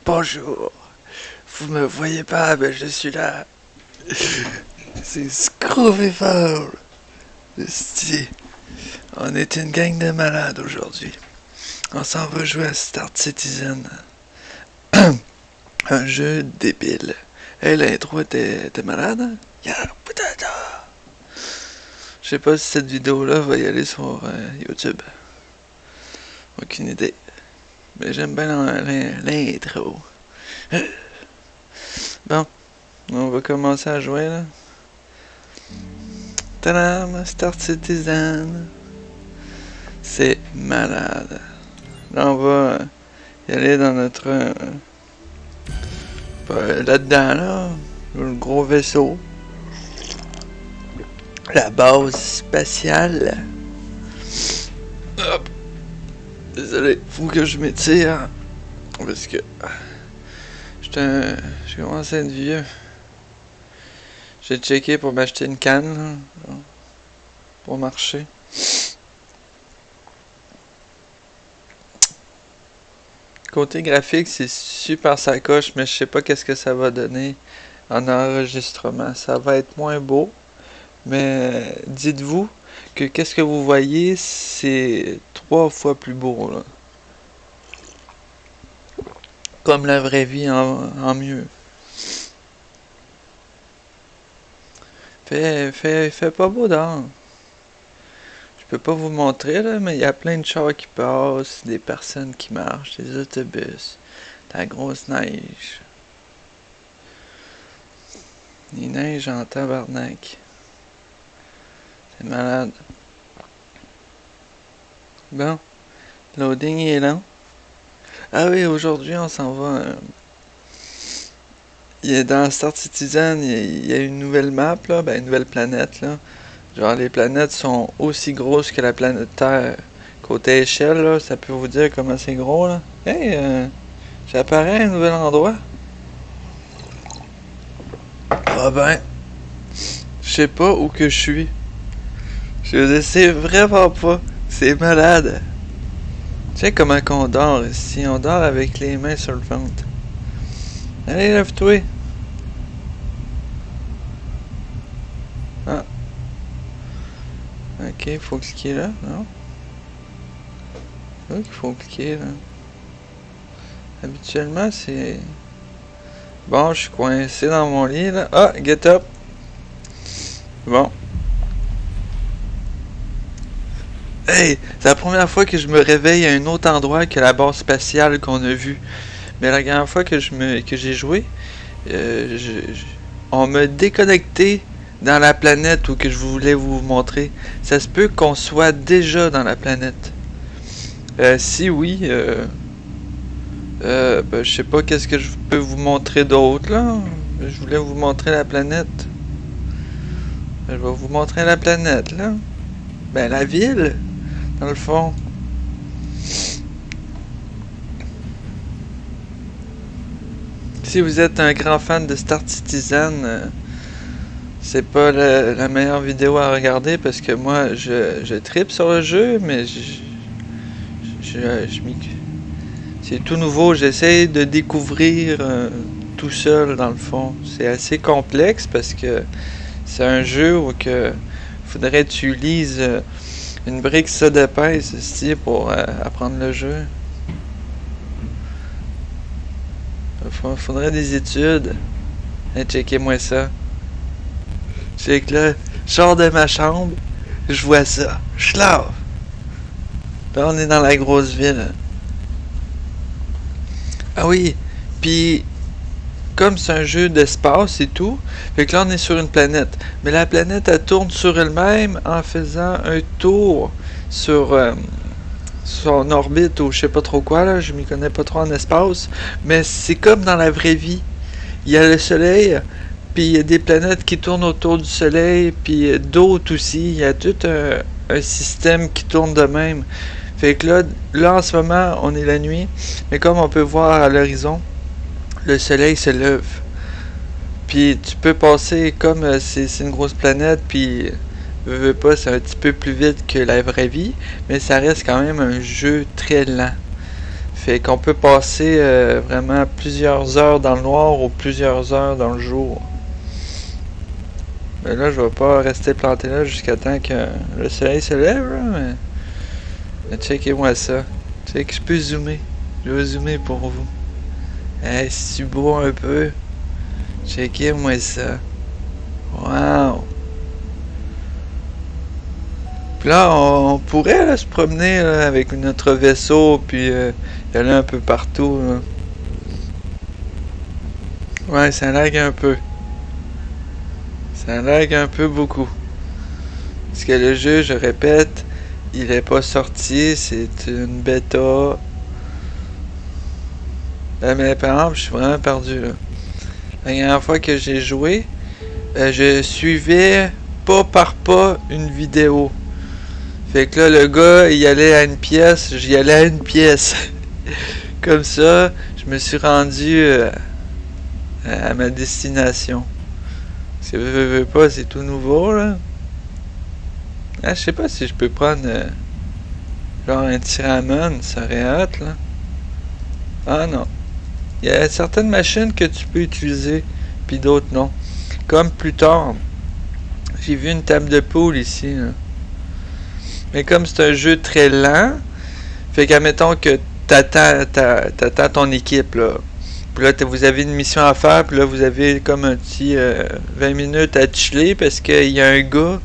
Bonjour. Vous me voyez pas, mais je suis là. C'est Scroovival. Esti. On est une gang de malades aujourd'hui. On s'en va jouer à Star Citizen. Un jeu débile. Hey, l'intro était malade, hein? Yeah, putain. Je sais pas si cette vidéo-là va y aller sur YouTube. Aucune idée. Mais j'aime bien l'intro. Bon, on va commencer à jouer là. Tadam, Star Citizen. C'est malade. Là, on va y aller dans notre... là-dedans, là. Le gros vaisseau. La base spatiale. Hop. Désolé, faut que je m'étire. Parce que... j'ai commencé à être vieux. J'ai checké pour m'acheter une canne. Là, pour marcher. Côté graphique, c'est super sacoche, mais je sais pas qu'est-ce que ça va donner en enregistrement. Ça va être moins beau, mais dites-vous que qu'est-ce que vous voyez, c'est 3 fois plus beau, là. Comme la vraie vie en mieux. Fait pas beau dehors. Je peux pas vous montrer là, mais il y a plein de chars qui passent, des personnes qui marchent, des autobus, de la grosse neige. Il neige en tabarnak. C'est malade. Bon, loading est lent. Ah oui, aujourd'hui on s'en va. Dans Star Citizen, il y a une nouvelle map là, une nouvelle planète là. Genre les planètes sont aussi grosses que la planète Terre. Côté échelle là, ça peut vous dire comment c'est gros là. Hey, j'apparais à un nouvel endroit. Ah ben, je sais pas où que je suis. Je le sais vraiment pas. C'est malade. Tu sais comment qu'on dort ici. On dort avec les mains sur le ventre. Allez, lève-toi. Ah. Ok, faut cliquer là, non? Ok, faut cliquer là. Habituellement, c'est... Bon, je suis coincé dans mon lit là. Ah, get up. Bon. Hey, c'est la première fois que je me réveille à un autre endroit que la base spatiale qu'on a vue. Mais la dernière fois que j'ai joué, on m'a déconnecté dans la planète où que je voulais vous montrer. Ça se peut qu'on soit déjà dans la planète. Si oui, je sais pas qu'est-ce que je peux vous montrer d'autre là. Je voulais vous montrer la planète. Je vais vous montrer la planète là. La ville, dans le fond. Si vous êtes un grand fan de Star Citizen, c'est pas la meilleure vidéo à regarder parce que moi je trippe sur le jeu, mais c'est tout nouveau. J'essaie de découvrir tout seul dans le fond. C'est assez complexe parce que c'est un jeu où que faudrait que tu lises une brique ça d'épaisse ici pour apprendre le jeu. Faudrait des études. Hey, checkez-moi ça. Check là, je sors de ma chambre, je vois ça, je lave. Là on est dans la grosse ville. Ah oui, puis comme c'est un jeu d'espace et tout, fait que là on est sur une planète. Mais la planète elle tourne sur elle-même en faisant un tour sur son orbite ou je sais pas trop quoi là, je m'y connais pas trop en espace. Mais c'est comme dans la vraie vie. Il y a le soleil, puis il y a des planètes qui tournent autour du soleil, puis d'autres aussi. Il y a tout un système qui tourne de même. Fait que là en ce moment on est la nuit, mais comme on peut voir à l'horizon, le soleil se lève. Puis tu peux passer comme c'est une grosse planète, puis veux pas, c'est un petit peu plus vite que la vraie vie, mais ça reste quand même un jeu très lent. Fait qu'on peut passer vraiment plusieurs heures dans le noir ou plusieurs heures dans le jour. Mais là, je vais pas rester planté là jusqu'à temps que le soleil se lève, là, mais checkez-moi ça. Check, je peux zoomer. Je vais zoomer pour vous. Hey, c'est beau un peu. Checkez-moi ça. Wow! Puis là, on pourrait là, se promener là, avec notre vaisseau, puis y aller un peu partout. Là. Ouais, ça lag un peu. Ça lag un peu beaucoup. Parce que le jeu, je répète, il est pas sorti, c'est une bêta. Mais par exemple, je suis vraiment perdu là. La dernière fois que j'ai joué, je suivais pas par pas une vidéo. Fait que là, le gars, il allait à une pièce, j'y allais à une pièce. Comme ça, je me suis rendu à ma destination. Parce que veux pas, c'est tout nouveau, là. Ah, je sais pas si je peux prendre genre un Tyramon, ça aurait hâte, là. Ah non. Il y a certaines machines que tu peux utiliser, puis d'autres non. Comme plus tard, j'ai vu une table de poule ici, là. Mais comme c'est un jeu très lent, fait qu'admettons que t'attends ton équipe, là. Puis là, vous avez une mission à faire, puis là, vous avez comme un petit 20 minutes à chiller parce qu'il y a un gars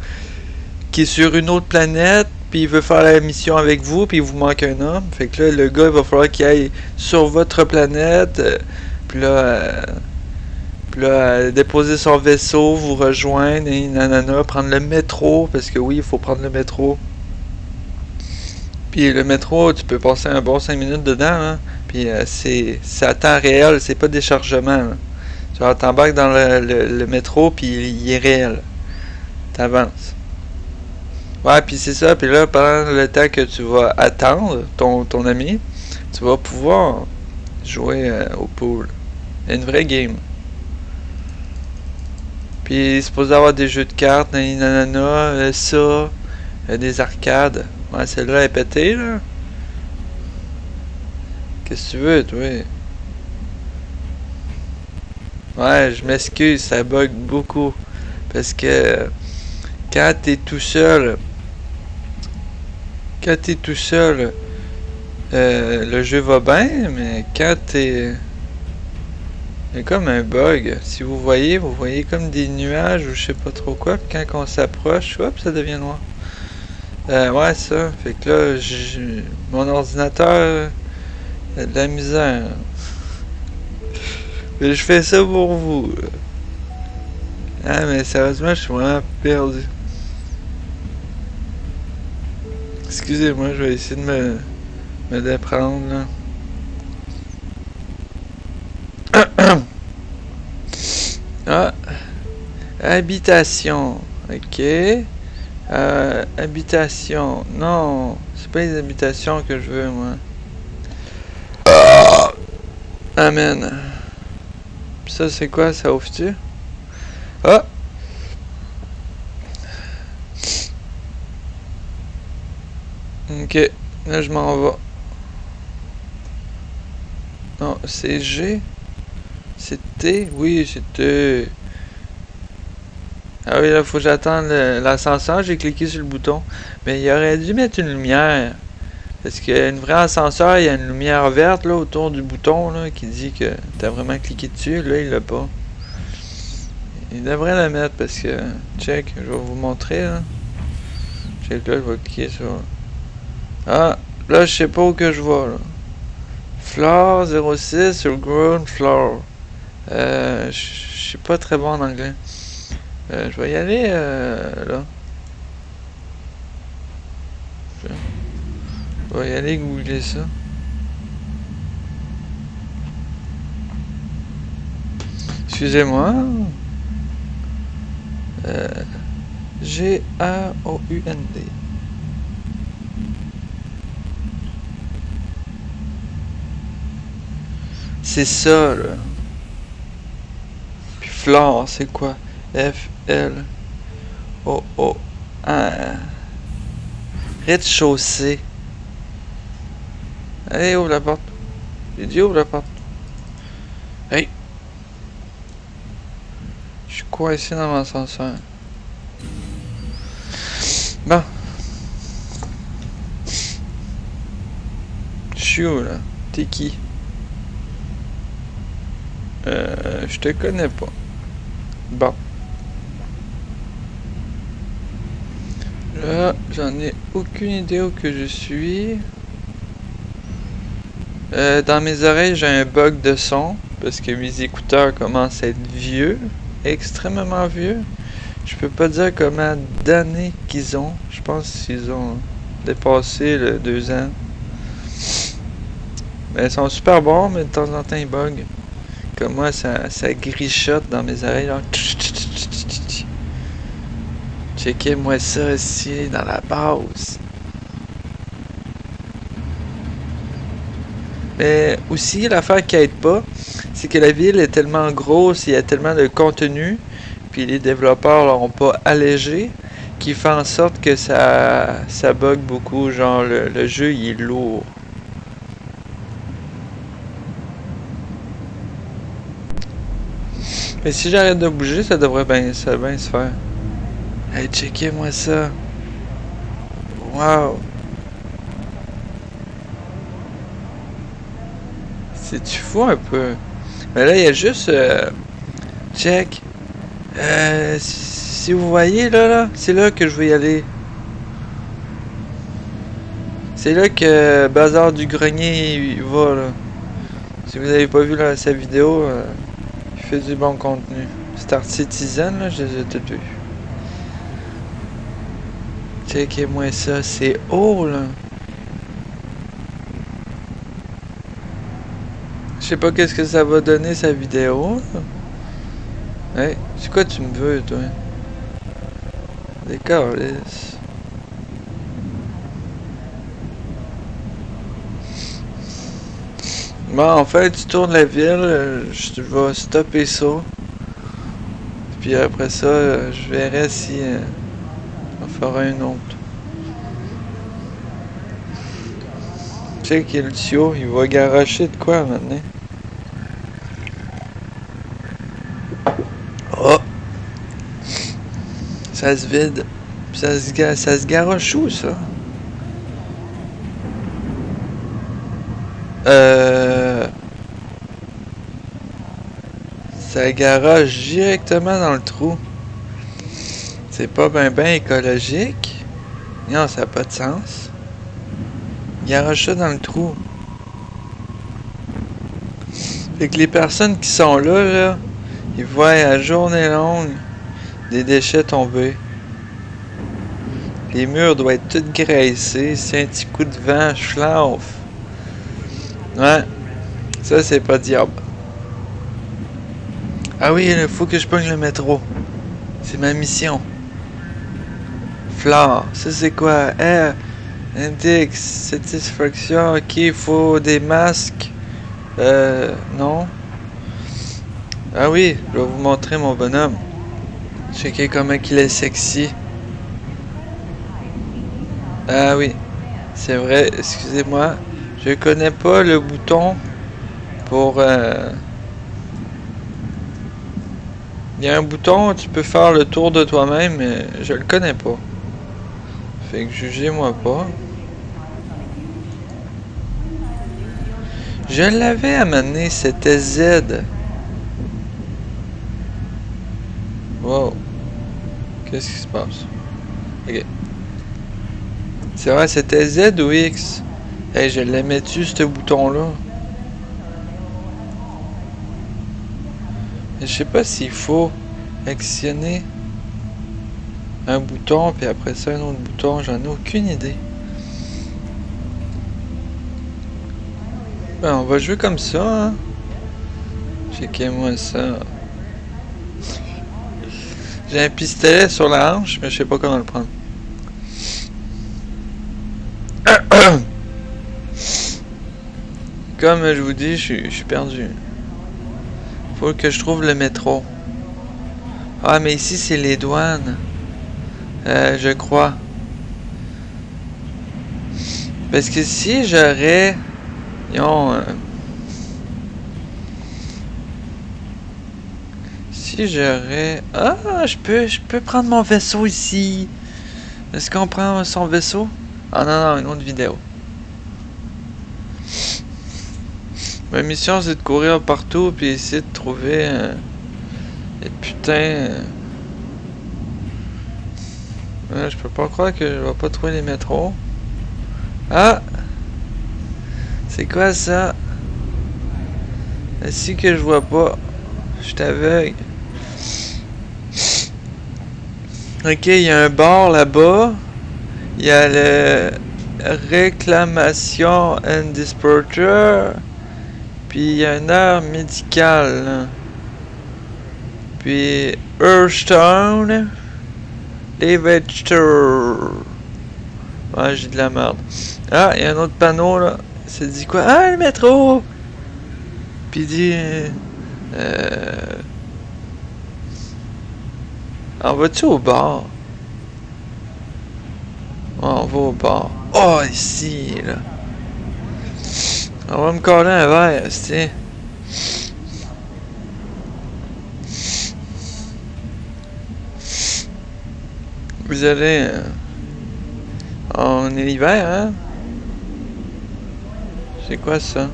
qui est sur une autre planète, puis il veut faire la mission avec vous, puis il vous manque un homme. Fait que là, le gars, il va falloir qu'il aille sur votre planète, puis là, déposer son vaisseau, vous rejoindre, et nanana, prendre le métro, parce que oui, il faut prendre le métro. Puis le métro, tu peux passer un bon 5 minutes dedans, hein? Puis c'est à temps réel, c'est pas des chargements. Là. Genre, t'embarques dans le métro, puis il est réel. T'avances. Ouais, puis c'est ça. Puis là, pendant le temps que tu vas attendre ton ami, tu vas pouvoir jouer au pool. Une vraie game. Puis il est supposé avoir des jeux de cartes, nanana, ça, des arcades. Ouais, celle-là est pétée, là. Qu'est-ce que tu veux, toi? Ouais, je m'excuse, ça bug beaucoup. Parce que quand t'es tout seul, le jeu va bien, mais quand t'es... Il y a comme un bug. Si vous voyez comme des nuages ou je sais pas trop quoi, puis quand on s'approche, hop, ça devient noir. Ouais, ça. Fait que là, mon ordinateur, il a de la misère. Mais je fais ça pour vous. Ah, mais sérieusement, je suis vraiment perdu. Excusez-moi, je vais essayer de me déprendre, là. Ah, habitation. Ok. Habitation. Non, c'est pas les habitations que je veux, moi. Amen. Pis ça, c'est quoi? Ça ouvre-tu? Ah! Ok, là je m'en vais. Non, c'est G. C'est T? Oui, c'est T. Ah oui, là, faut que j'attende l'ascenseur. J'ai cliqué sur le bouton. Mais il aurait dû mettre une lumière. Parce qu'un vrai ascenseur, il y a une lumière verte là autour du bouton là qui dit que t'as vraiment cliqué dessus. Là, il l'a pas. Il devrait la mettre parce que... Check, je vais vous montrer là. Check là, je vais cliquer sur... Ah, là, je sais pas où que je vais là. Floor 06 sur ground floor. Je suis pas très bon en anglais. Je vais y aller là. Je vais y aller googler ça. Excusez-moi. G-A-O-U-N-D. C'est ça, là. Puis floor, c'est quoi? F-L-O-O-A. Rez-de-chaussée. Allez, ouvre la porte. J'ai dit ouvre la porte. Hey! Je suis coincé dans mon ascenseur. Bon. Je suis où là? T'es qui? Je te connais pas. Bon. Là, j'en ai aucune idée où que je suis. Dans mes oreilles, j'ai un bug de son. Parce que mes écouteurs commencent à être vieux. Extrêmement vieux. Je peux pas dire combien d'années qu'ils ont. Je pense qu'ils ont dépassé le 2 ans. Mais ils sont super bons, mais de temps en temps ils bug. Comme moi, ça grichote dans mes oreilles. Là. Checkez-moi ça ici, dans la base. Mais aussi, l'affaire qui aide pas, c'est que la ville est tellement grosse, il y a tellement de contenu, puis les développeurs l'ont pas allégé, qui fait en sorte que ça bug beaucoup. Genre, le jeu, il est lourd. Mais si j'arrête de bouger, ça devrait bien se faire. Hey, checkez-moi ça. Wow. C'est-tu fou un peu? Mais là, il y a juste... check. Si vous voyez, là, c'est là que je vais y aller. C'est là que Bazar du Grenier il va, là. Si vous avez pas vu là, sa vidéo, il fait du bon contenu. Star Citizen, là, je les ai toutes vues. Checkez-moi ça, c'est haut, là. Je sais pas qu'est-ce que ça va donner, sa vidéo, là. Hey, c'est quoi tu me veux, toi? Des câlisses. Bon, en fait, tu tournes la ville, je vais stopper ça. Puis après ça, je verrai si on fera une autre. Tu sais qu'il y a le tuyau, il va garocher de quoi maintenant? Oh! Ça se vide. Puis ça se garoche où, ça? Ça garoche directement dans le trou. C'est pas ben écologique. Non, ça n'a pas de sens. Il garoche ça dans le trou. Fait que les personnes qui sont là, ils voient à journée longue des déchets tomber. Les murs doivent être tous graissés. C'est un petit coup de vent, schlauf. Ouais. Ça, c'est pas diable. Ah oui, il faut que je pogne le métro. C'est ma mission. Flore. Ça, c'est quoi? R. Index. Satisfaction. Ok, il faut des masques. Non. Ah oui, je vais vous montrer mon bonhomme. Checkez comment il est sexy. Ah oui, c'est vrai, excusez-moi. Je connais pas le bouton pour... Il y a un bouton, tu peux faire le tour de toi-même, mais je le connais pas. Fait que jugez-moi pas. Je l'avais amené, c'était Z. Wow. Qu'est-ce qui se passe? Ok. C'est vrai, c'était Z ou X? Hey, je l'aimais-tu, ce bouton-là? Je sais pas s'il faut actionner un bouton, puis après ça, un autre bouton. J'en ai aucune idée. Ben, on va jouer comme ça, hein? Checkez-moi ça. J'ai un pistolet sur la hanche, mais je sais pas comment le prendre. Comme je vous dis, je suis perdu. Faut que je trouve le métro. Ah, mais ici, c'est les douanes. Je crois. Parce que si j'aurais... Si j'aurais... Ah, je peux prendre mon vaisseau ici. Est-ce qu'on prend son vaisseau? Ah non, non, une autre vidéo. Ma mission, c'est de courir partout puis essayer de trouver des putains... je peux pas croire que je vais pas trouver les métros. Ah! C'est quoi ça? Ainsi que je vois pas. Je suis aveugle. Ok, il y a un bar là-bas. Il y a le réclamation and dispatcher. Puis il y a une heure médicale. Là. Puis Hearthstone. Les vegetables. Ouais, j'ai de la merde. Ah, il y a un autre panneau là. Ça dit quoi? Ah, le métro! Puis il dit... On va-tu au bar? Oh, on va au bar. Oh, ici, là. On va me coller un verre, c'est... Vous allez... On est l'hiver, hein? C'est quoi ça?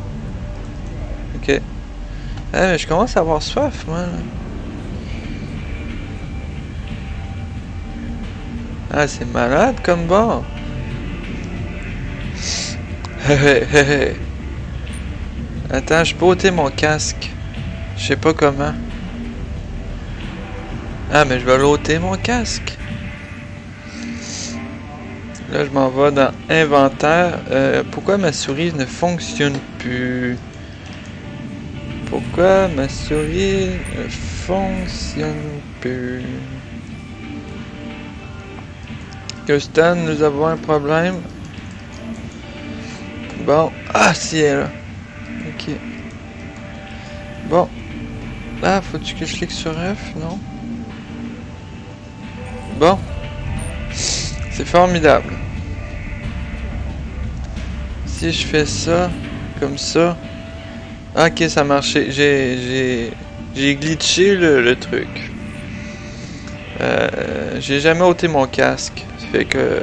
Ok. Ah, mais je commence à avoir soif, moi, là. Ah, c'est malade comme bar. Attends, je peux ôter mon casque. Je sais pas comment. Ah, mais je vais l'ôter mon casque. Là, je m'en vais dans inventaire. Pourquoi ma souris ne fonctionne plus? Pourquoi ma souris ne fonctionne plus? Houston, nous avons un problème. Bon. Ah, si, elle est là. Ok. Bon. Ah, faut-tu que je clique sur F? Non? Bon. C'est formidable. Si je fais ça, comme ça... Ok, ça a marché. J'ai glitché le truc. J'ai jamais ôté mon casque. Ça fait que...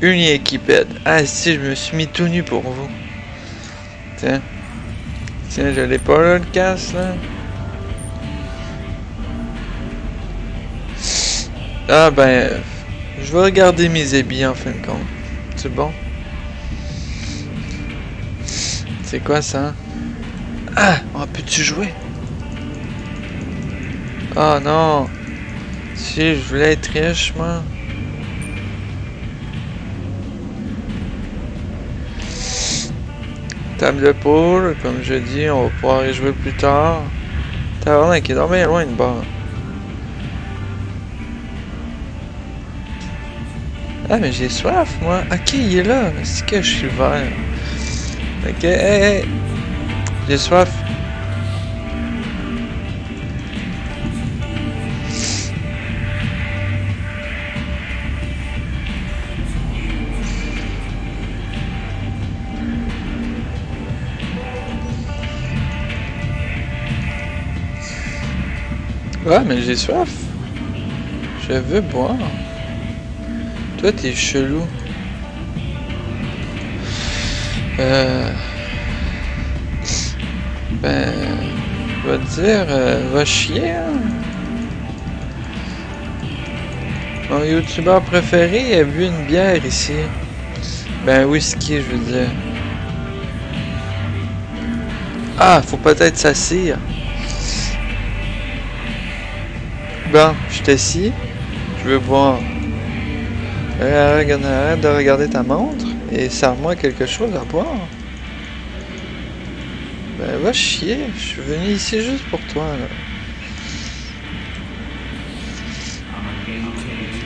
Une équipette. Ah si, je me suis mis tout nu pour vous. Tiens. Tiens, je l'ai pas là, le casque, là. Ah ben... je vais regarder mes habits, en fin de compte. C'est bon? C'est quoi, ça? Ah! Oh, peux-tu jouer? Oh non! Si, je voulais être riche, moi. Table de poule, comme je dis, on va pouvoir y jouer plus tard. Tabarnak, qui est bien loin de bord. Ah, mais j'ai soif, moi. Ok, il est là. C'est que je suis vert. Ok, hey. J'ai soif. Ouais, mais j'ai soif. Je veux boire. Toi, t'es chelou. Ben... je vais te dire... va chier, hein. Mon youtubeur préféré a bu une bière ici. Ben, whisky, je veux dire. Ah, faut peut-être s'assire. Bon, je t'assis. Je veux boire. Arrête de regarder ta montre et sers-moi quelque chose à boire. Ben, va chier. Je suis venu ici juste pour toi, là.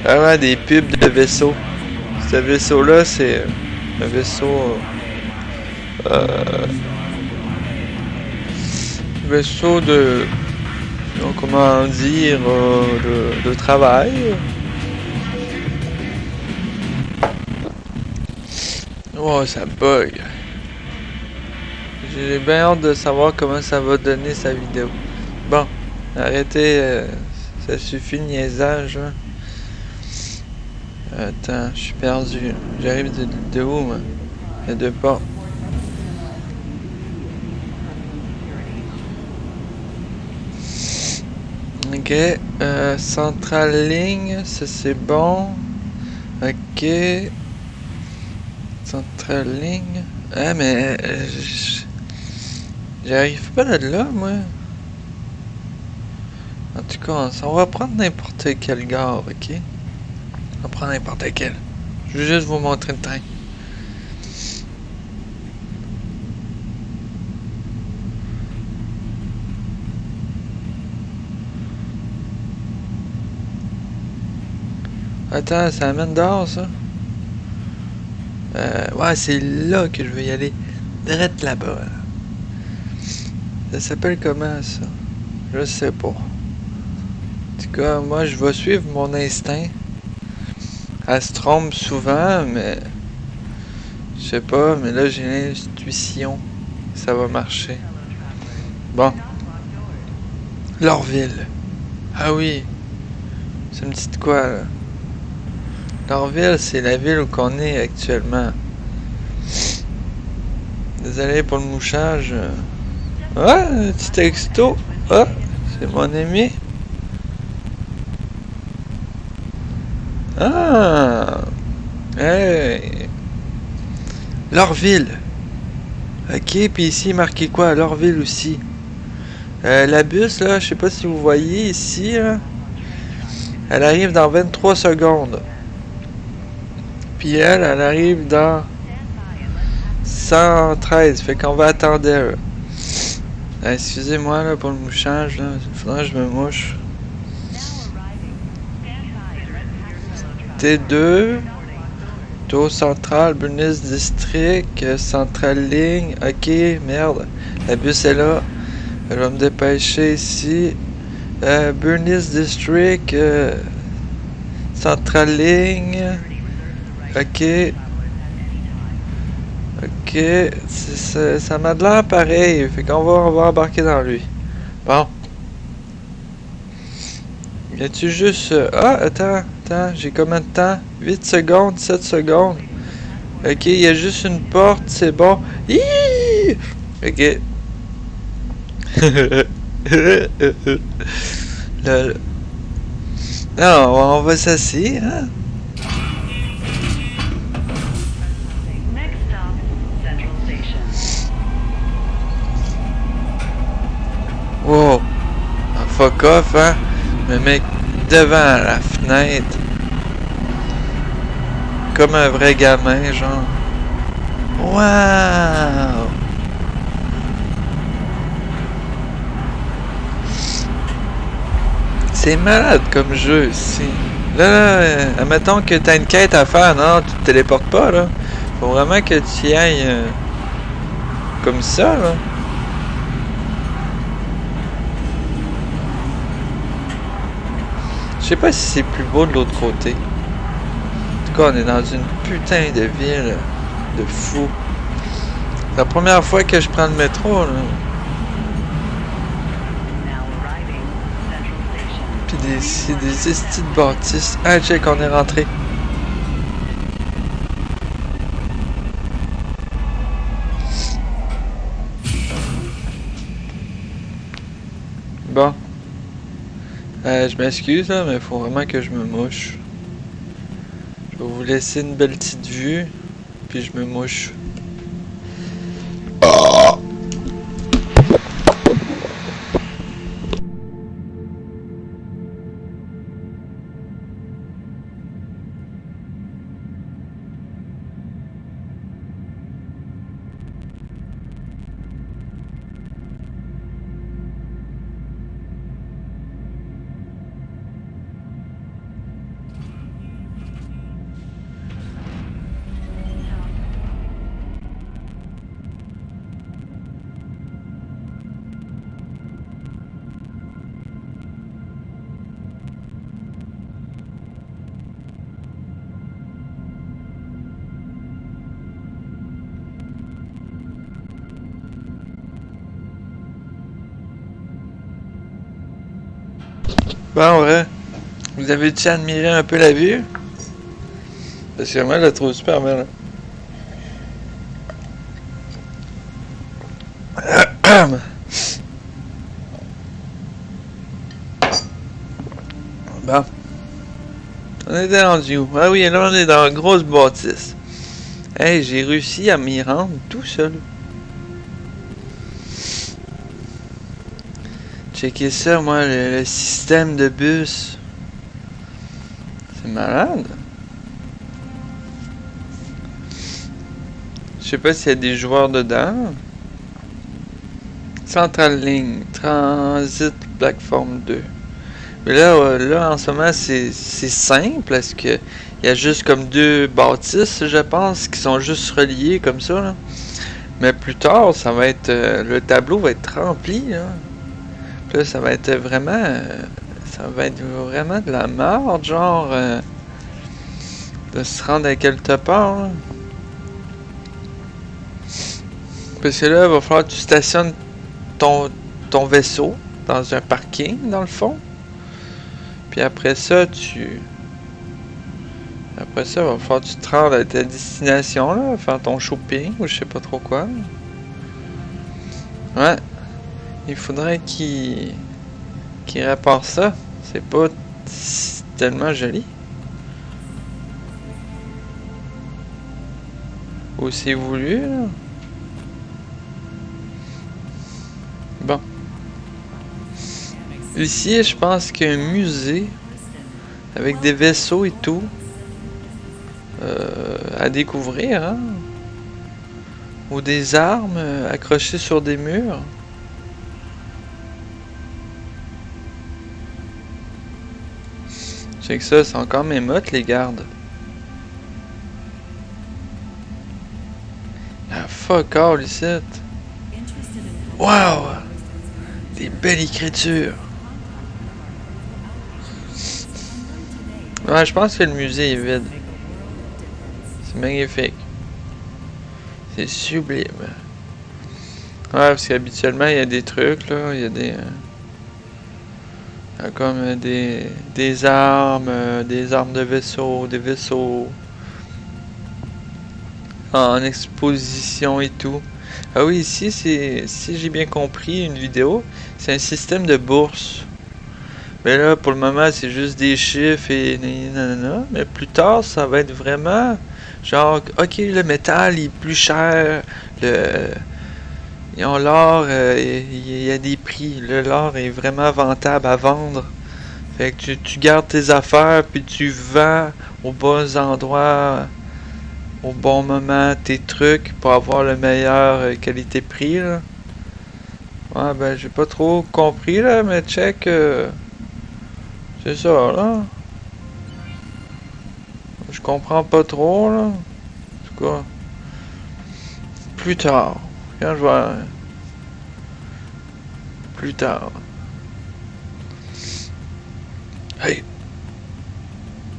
Ah ouais, des pubs de vaisseaux. Ce vaisseau-là, c'est un vaisseau... vaisseau de... comment dire... de travail. Oh, ça bug. J'ai bien hâte de savoir comment ça va donner sa vidéo. Bon, arrêtez, ça suffit le niaisage. Hein. Attends, je suis perdu. J'arrive de où, moi? De pas. Ok, centrale ligne, ça c'est bon. Ok. Centrale ligne. Ah, mais j'arrive pas de là, moi. En tout cas, on va prendre n'importe quelle gare, ok? On va prendre n'importe quelle. Je vais juste vous montrer le train. Attends, ça amène dehors, ça? Ouais, c'est là que je veux y aller. Direct là-bas. Ça s'appelle comment, ça? Je sais pas. En tout cas, moi, je vais suivre mon instinct. Elle se trompe souvent, mais... Je sais pas, mais là, j'ai l'intuition que ça va marcher. Bon. Lorville. Ah oui. Ça me dit de quoi, là? Lorville, c'est la ville où on est actuellement. Désolé pour le mouchage. Ah, un petit texto. Ah, c'est mon ami. Ah. Hey. Lorville. Ok, puis ici, marqué quoi? Lorville aussi. La bus, là, je sais pas si vous voyez ici, là. Elle arrive dans 23 secondes. Puis elle arrive dans 113. Fait qu'on va attendre elle. Excusez-moi là pour le mouchage. Là. Il faudrait que je me mouche. T2. Tour central. Bernice District. Centrale ligne. Ok, merde. La bus est là. Je vais me dépêcher ici. Bernice District. Centrale ligne. Ok. Ok. Ça m'a de l'air pareil. Fait qu'on va embarquer dans lui. Bon. Y a-tu juste... Ah, attends. J'ai combien de temps? 8 secondes, 7 secondes. Ok, il y a juste une porte, c'est bon. Hiiii! Ok. Lol. Non, on va s'asseoir, hein? Wow. Ah, fuck off, hein? Me mec devant la fenêtre. Comme un vrai gamin, genre. Wow! C'est malade comme jeu ici. Là, admettons que t'as une quête à faire, non? Tu te téléportes pas, là. Faut vraiment que tu y ailles comme ça, là. Je sais pas si c'est plus beau de l'autre côté. En tout cas, on est dans une putain de ville de fou. C'est la première fois que je prends le métro, là. Puis des estis de bâtisses. Ah, check, on est rentré. Bon. Je m'excuse, là, mais il faut vraiment que je me mouche. Je vais vous laisser une belle petite vue, puis je me mouche. Bon, ouais. Vous avez-tu admiré un peu la vue? Parce que moi, je la trouve super belle. Bon. On était rendu où? Ah oui, là, on est dans une grosse bâtisse. Hey, j'ai réussi à m'y rendre tout seul. Checker ça, moi, le système de bus. C'est malade. Je sais pas s'il y a des joueurs dedans. Central Link, Transit Platform 2. Mais là, là en ce moment, c'est simple parce que il y a juste comme deux bâtisses, je pense, qui sont juste reliées comme ça. Là. Mais plus tard, ça va être le tableau va être rempli. Là, puis là ça va être vraiment, de la merde, genre de se rendre à quelque part. Là. Parce que là, il va falloir que tu stationnes ton vaisseau dans un parking, dans le fond. Puis après ça, il va falloir que tu te rendes à ta destination, là, faire ton shopping, ou je sais pas trop quoi. Ouais. Il faudrait qu'il répare ça. C'est pas tellement joli. Ou c'est voulu, là. Bon. Ici, je pense qu'il y a un musée avec des vaisseaux et tout à découvrir, hein? Ou des armes accrochées sur des murs. C'est que ça, c'est encore mes mottes, les gardes. Ah, fuck all, ici. Wow! Des belles écritures. Ouais, je pense que le musée est vide. C'est magnifique. C'est sublime. Ouais, parce qu'habituellement, il y a des trucs, là. Il y a des... comme des armes de vaisseaux, des vaisseaux en exposition et tout. Ah oui, ici, c'est, si j'ai bien compris une vidéo, c'est un système de bourse. Mais là, pour le moment, c'est juste des chiffres et nanana. Mais plus tard, ça va être vraiment genre, ok, le métal est plus cher, ils ont l'or, il y a des prix. L'or est vraiment rentable à vendre. Fait que tu gardes tes affaires, puis tu vends aux bons endroits, au bon moment, tes trucs pour avoir le meilleur qualité-prix. Là. Ouais, ben, j'ai pas trop compris, là, mais check. C'est ça, là. Je comprends pas trop, là. En tout cas, plus tard. Quand je vois. Plus tard. Hey!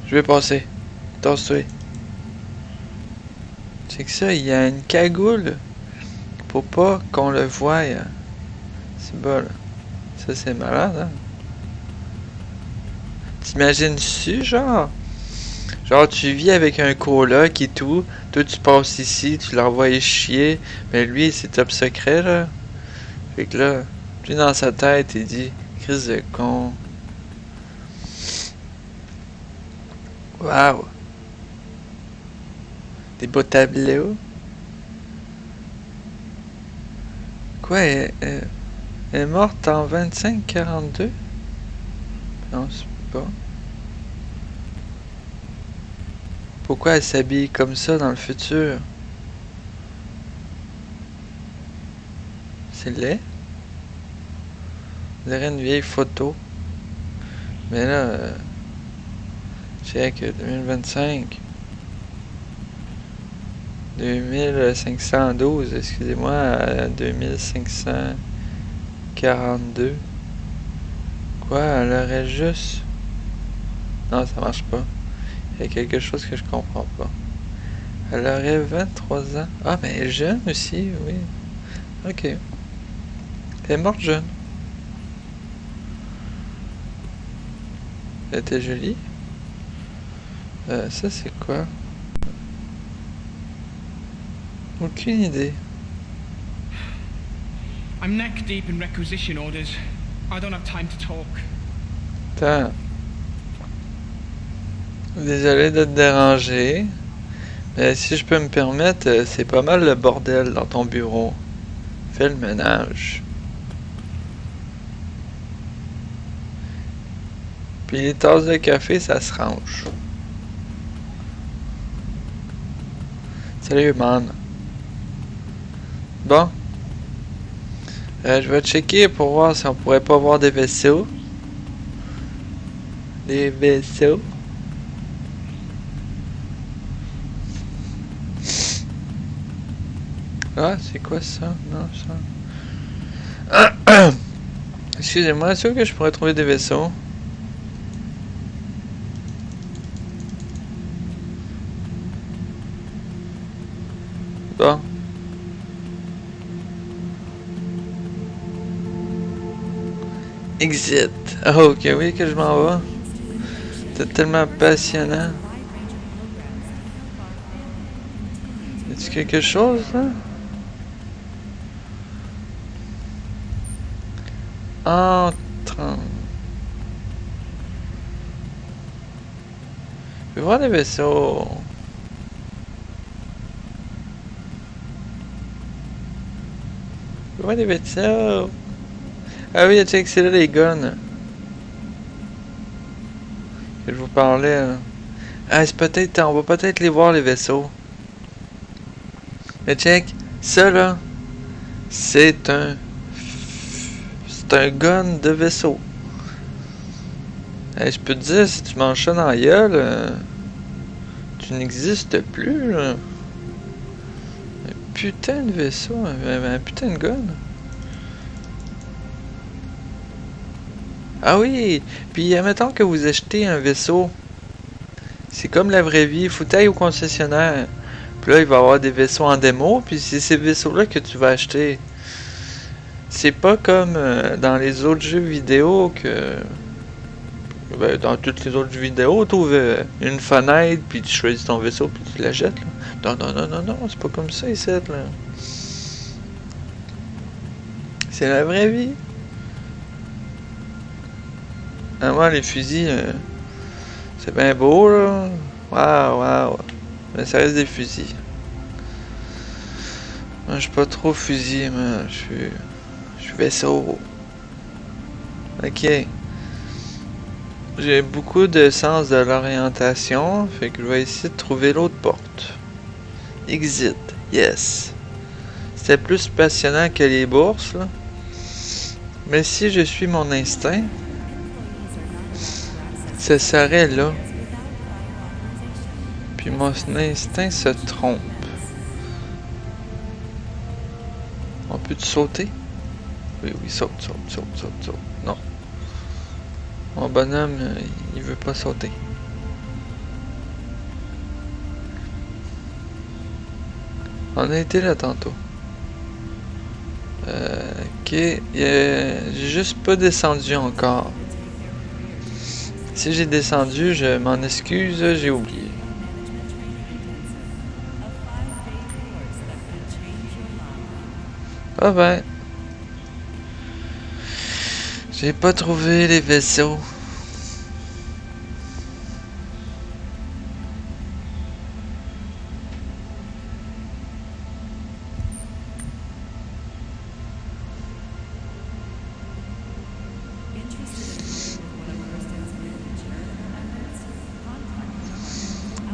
Je vais passer. Tasse-toi. C'est que ça, il y a une cagoule. Pour pas qu'on le voie. C'est bas, là. Ça, c'est malade, hein? T'imagines-tu, genre? Genre, tu vis avec un coloc et tout. Toi, tu passes ici, tu l'envoies chier. Mais lui, c'est top secret, là. Fait que là, lui, dans sa tête, il dit, crise de con. Waouh! Des beaux tableaux. Quoi, elle est morte en 25-42? Non, c'est pas. Pourquoi elle s'habille comme ça dans le futur? C'est laid. On dirait une vieille photo. Mais là, check 2025. 2512, excusez-moi, 2542. Quoi, elle aurait juste... Non, ça marche pas. Il y a quelque chose que je comprends pas. Elle aurait 23 ans. Ah, mais elle est jeune aussi, oui. Ok. Elle est morte jeune. Elle était jolie. Ça c'est quoi? Aucune idée. I'm neck deep in requisition orders. I don't have time to talk. Attends. Désolé de te déranger. Mais si je peux me permettre, c'est pas mal le bordel dans ton bureau. Fais le ménage. Puis les tasses de café, ça se range. Salut, man. Bon. Je vais checker pour voir si on pourrait pas voir des vaisseaux. Des vaisseaux. Ah, c'est quoi ça? Non, ça. Excusez-moi, est-ce que je pourrais trouver des vaisseaux? Bon. Exit. Oh, ok, oui, que je m'en vais. C'est tellement passionnant. Est-ce quelque chose, là? Entrant. Je vais voir des vaisseaux. Je vais voir des vaisseaux. Ah oui, check, c'est là les guns. Que je vous parlais. Là. Ah, c'est peut-être. On va peut-être les voir, les vaisseaux. Mais check, ça là, c'est un gun de vaisseau. Hey, je peux te dire, si tu manges ça dans la gueule, tu n'existes plus, là. Un putain de vaisseau, un putain de gun. Ah oui, puis admettons que vous achetez un vaisseau. C'est comme la vraie vie, il faut aller au concessionnaire. Puis là, il va y avoir des vaisseaux en démo, puis c'est ces vaisseaux-là que tu vas acheter. C'est pas comme dans les autres jeux vidéo que... Ben, dans tous les autres jeux vidéo, tu ouvres une fenêtre, puis tu choisis ton vaisseau, puis tu l'achètes. Non, non, non, non, non, c'est pas comme ça ici, là. C'est la vraie vie. Ah, moi, les fusils, c'est bien beau, là. Waouh, waouh. Mais ça reste des fusils. Moi, je suis pas trop fusil, mais je suis vaisseau. Ok. J'ai beaucoup de sens de l'orientation, fait que je vais essayer de trouver l'autre porte. Exit, yes. C'était plus passionnant que les bourses, là. Mais si je suis mon instinct, ce serait là. Puis mon instinct se trompe. On peut-tu sauter? Oui, oui, saute, saute, saute, saute, saute. Non. Mon bonhomme, il veut pas sauter. On a été là tantôt. Ok. J'ai juste pas descendu encore. Si j'ai descendu, je m'en excuse, j'ai oublié. Ah ben. J'ai pas trouvé les vaisseaux.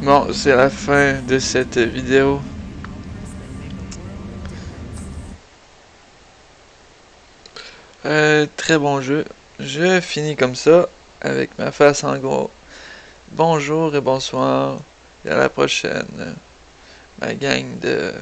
Bon, c'est la fin de cette vidéo. Très bon jeu. Je finis comme ça, avec ma face en gros. Bonjour et bonsoir. Et à la prochaine. Ma gang de